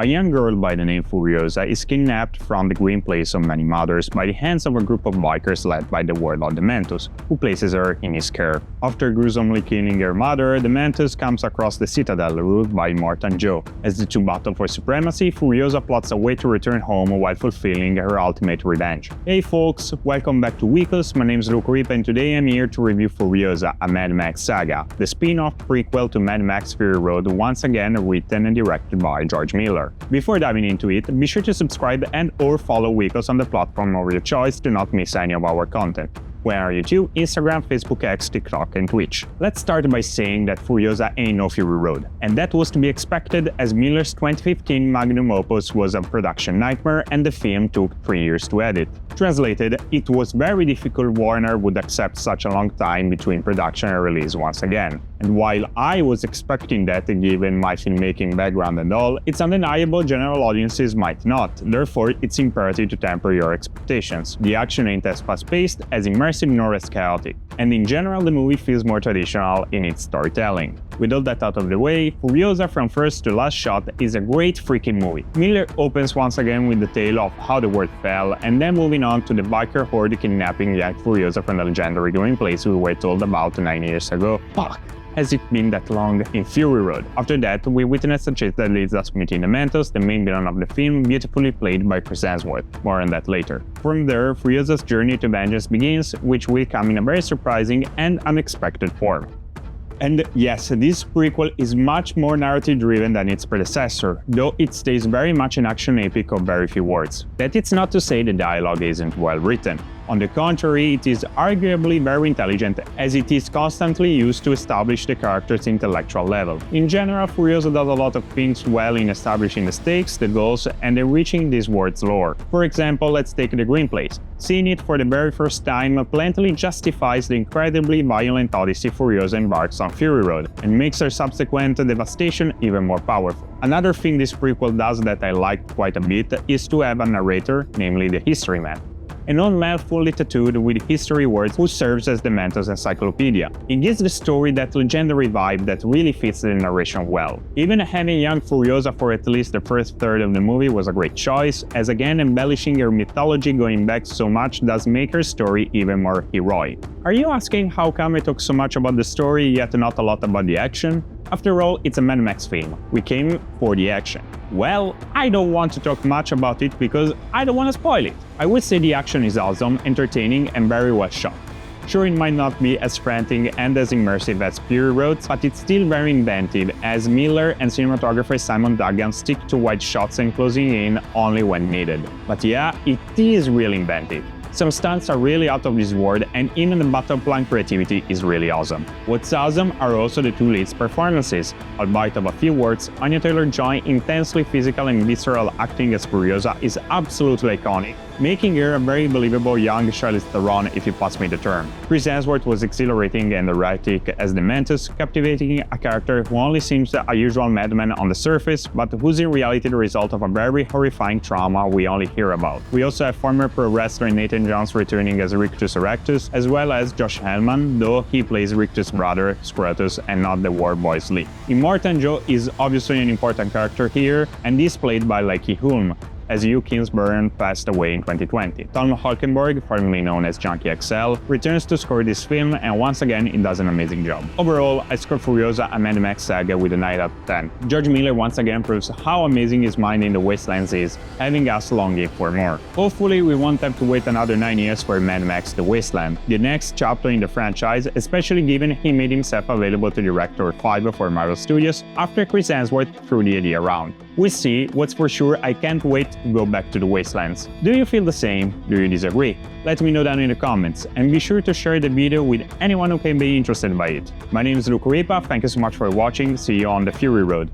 A young girl by the name Furiosa is kidnapped from the green place of many mothers by the hands of a group of bikers led by the warlord Dementus, who places her in his care. After gruesomely killing her mother, Dementus comes across the citadel ruled by Immortan Joe. As the two battle for supremacy, Furiosa plots a way to return home while fulfilling her ultimate revenge. Hey folks, welcome back to Weekles. My name is Luke Ripa and today I'm here to review Furiosa, a Mad Max saga, the spin-off prequel to Mad Max Fury Road, once again written and directed by George Miller. Before diving into it, be sure to subscribe and or follow Weekles on the platform of your choice to not miss any of our content. Where are YouTube, Instagram, Facebook, X, TikTok, and Twitch. Let's start by saying that Furiosa ain't no Fury Road, and that was to be expected as Miller's 2015 magnum opus was a production nightmare and the film took 3 years to edit. Translated, it was very difficult Warner would accept such a long time between production and release once again. And while I was expecting that given my filmmaking background and all, it's undeniable general audiences might not, therefore it's imperative to temper your expectations. The action ain't as fast-paced, as immersive nor as chaotic, and in general the movie feels more traditional in its storytelling. With all that out of the way, Furiosa from first to last shot is a great freaking movie. Miller opens once again with the tale of how the world fell, and then moving on to the biker horde kidnapping young Furiosa from the legendary green place we were told about 9 years ago. Fuck! Has it been that long in Fury Road? After that, we witness a chase that leads us meeting Dementus, the main villain of the film, beautifully played by Chris Hemsworth. More on that later. From there, Furiosa's journey to vengeance begins, which will come in a very surprising and unexpected form. And yes, this prequel is much more narrative-driven than its predecessor, though it stays very much an action epic of very few words. That it's not to say the dialogue isn't well written. On the contrary, it is arguably very intelligent, as it is constantly used to establish the character's intellectual level. In general, Furiosa does a lot of things well in establishing the stakes, the goals, and enriching this world's lore. For example, let's take the Green Place. Seeing it for the very first time plentifully justifies the incredibly violent odyssey Furiosa embarks on Fury Road, and makes her subsequent devastation even more powerful. Another thing this prequel does that I liked quite a bit is to have a narrator, namely the History Man. An old man fully tattooed with history words who serves as Dementus' encyclopedia. It gives the story that legendary vibe that really fits the narration well. Even having young Furiosa for at least the first third of the movie was a great choice, as again embellishing her mythology going back so much does make her story even more heroic. Are you asking how come I talk so much about the story yet not a lot about the action? After all, it's a Mad Max film. We came for the action. Well, I don't want to talk much about it because I don't want to spoil it. I would say the action is awesome, entertaining, and very well shot. Sure, it might not be as frantic and as immersive as Fury Road, but it's still very inventive, as Miller and cinematographer Simon Duggan stick to wide shots and closing in only when needed. But yeah, it is really inventive. Some stunts are really out of this world, and even the battle plan creativity is really awesome. What's awesome are also the two leads' performances. Albeit of a few words, Anya Taylor-Joy intensely physical and visceral acting as Furiosa is absolutely iconic, making her a very believable young Charlize Theron if you pass me the term. Chris Hemsworth was exhilarating and erratic as Dementus, captivating a character who only seems a usual madman on the surface, but who's in reality the result of a very horrifying trauma we only hear about. We also have former pro wrestler Nathan Jones returning as Rictus Erectus, as well as Josh Hellman, though he plays Rictus' brother, Scrotus, and not the War Boys Lee. Immortan Joe is obviously an important character here, and is played by Laiki Hulme, as Hugh Kingsbury passed away in 2020. Tom Holkenborg, formerly known as Junkie XL, returns to score this film, and once again it does an amazing job. Overall, I score Furiosa a Mad Max saga with a 9 out of 10. George Miller once again proves how amazing his mind in the Wastelands is, having us longing for more. Hopefully we won't have to wait another 9 years for Mad Max The Wasteland, the next chapter in the franchise, especially given he made himself available to Director 5 for Marvel Studios after Chris Hemsworth threw the idea around. We'll see. What's for sure, I can't wait to go back to the Wastelands. Do you feel the same? Do you disagree? Let me know down in the comments, and be sure to share the video with anyone who can be interested by it. My name is Luke Ripa, thank you so much for watching, see you on the Fury Road.